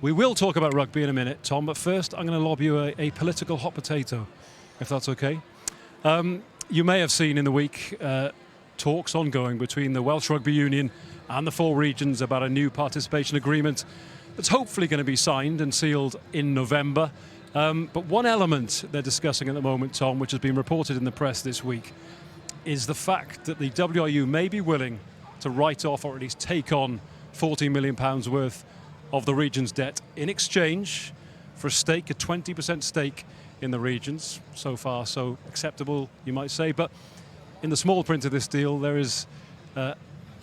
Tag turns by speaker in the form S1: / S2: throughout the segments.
S1: We will talk about rugby in a minute, Tom, but first I'm going to lob you a political hot potato, if that's okay. You may have seen in the week talks ongoing between the Welsh Rugby Union and the 4 regions about a new participation agreement that's hopefully going to be signed and sealed in November. But one element they're discussing at the moment, Tom, which has been reported in the press this week, is the fact that the WRU may be willing to write off or at least take on £40 million worth of the region's debt in exchange for a 20% stake in the regions. So far, so acceptable, you might say. But in the small print of this deal, there is a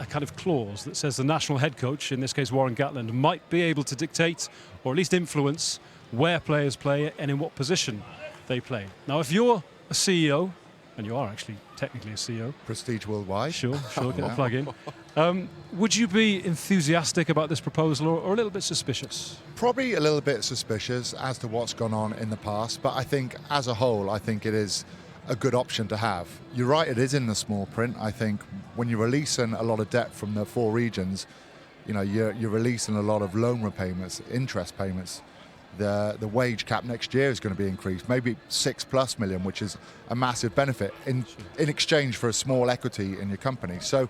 S1: kind of clause that says the national head coach, in this case Warren Gatland, might be able to dictate or at least influence where players play and in what position they play. Now, if you're a CEO, and you are actually technically a CEO.
S2: Prestige worldwide.
S1: Sure, get the plug in. Would you be enthusiastic about this proposal or a little bit suspicious?
S2: Probably a little bit suspicious as to what's gone on in the past, but I think as a whole, I think it is a good option to have. You're right, it is in the small print. I think when you're releasing a lot of debt from the 4 regions, you're releasing a lot of loan repayments, interest payments. The wage cap next year is going to be increased, maybe $6+ million, which is a massive benefit in exchange for a small equity in your company. So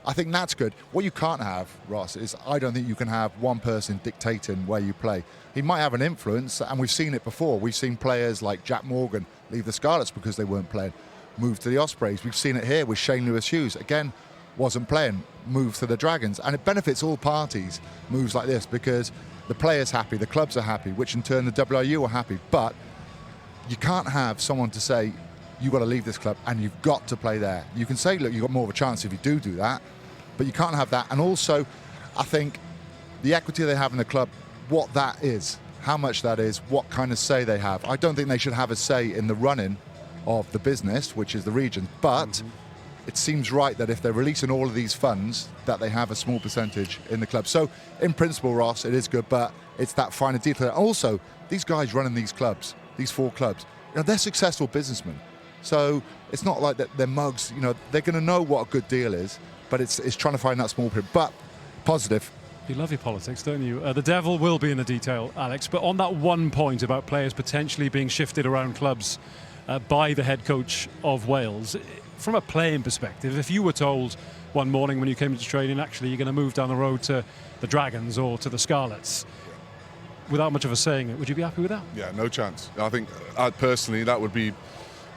S2: I think that's good. What you can't have, Ross, is I don't think you can have one person dictating where you play. He might have an influence, and we've seen it before. We've seen players like Jack Morgan leave the Scarlets because they weren't playing, move to the Ospreys. We've seen it here with Shane Lewis-Hughes. Again, wasn't playing, moved to the Dragons. And it benefits all parties, moves like this, because the player's happy, the clubs are happy, which in turn the WRU are happy. But you can't have someone to say, you've got to leave this club and you've got to play there. You can say, look, you've got more of a chance if you do that, but you can't have that. And also, I think the equity they have in the club, what that is, how much that is, what kind of say they have. I don't think they should have a say in the running of the business, which is the region, but it seems right that if they're releasing all of these funds, that they have a small percentage in the club. So in principle, Ross, it is good, but it's that finer detail. Also, these guys running these clubs, these 4 clubs, they're successful businessmen. So it's not like that they're mugs. They're going to know what a good deal is, but it's trying to find that small print. But positive.
S1: You love your politics, don't you? The devil will be in the detail, Alex. But on that one point about players potentially being shifted around clubs by the head coach of Wales, from a playing perspective, if you were told one morning when you came into training, actually you're going to move down the road to the Dragons or to the Scarlets, without much of a saying, would you be happy with that?
S3: Yeah, no chance. I think personally that would be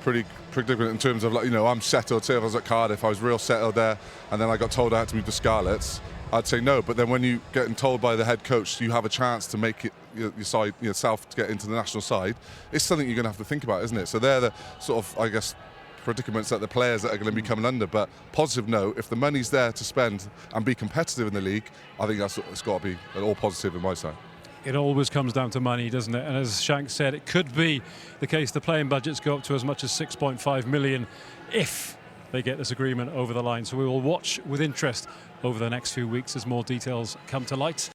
S3: pretty different in terms of, I'm settled. Say if I was at Cardiff, I was real settled there, and then I got told I had to move to Scarlets, I'd say no. But then when you getting told by the head coach you have a chance to make it your side, yourself, to get into the national side, it's something you're going to have to think about, isn't it? So they're the sort of, I guess, predicaments that the players that are going to be coming under. But positive note, if the money's there to spend and be competitive in the league, I think it's got to be all positive on my side.
S1: It always comes down to money, doesn't it? And as Shank said, it could be the case the playing budgets go up to as much as 6.5 million if they get this agreement over the line. So we will watch with interest over the next few weeks as more details come to light.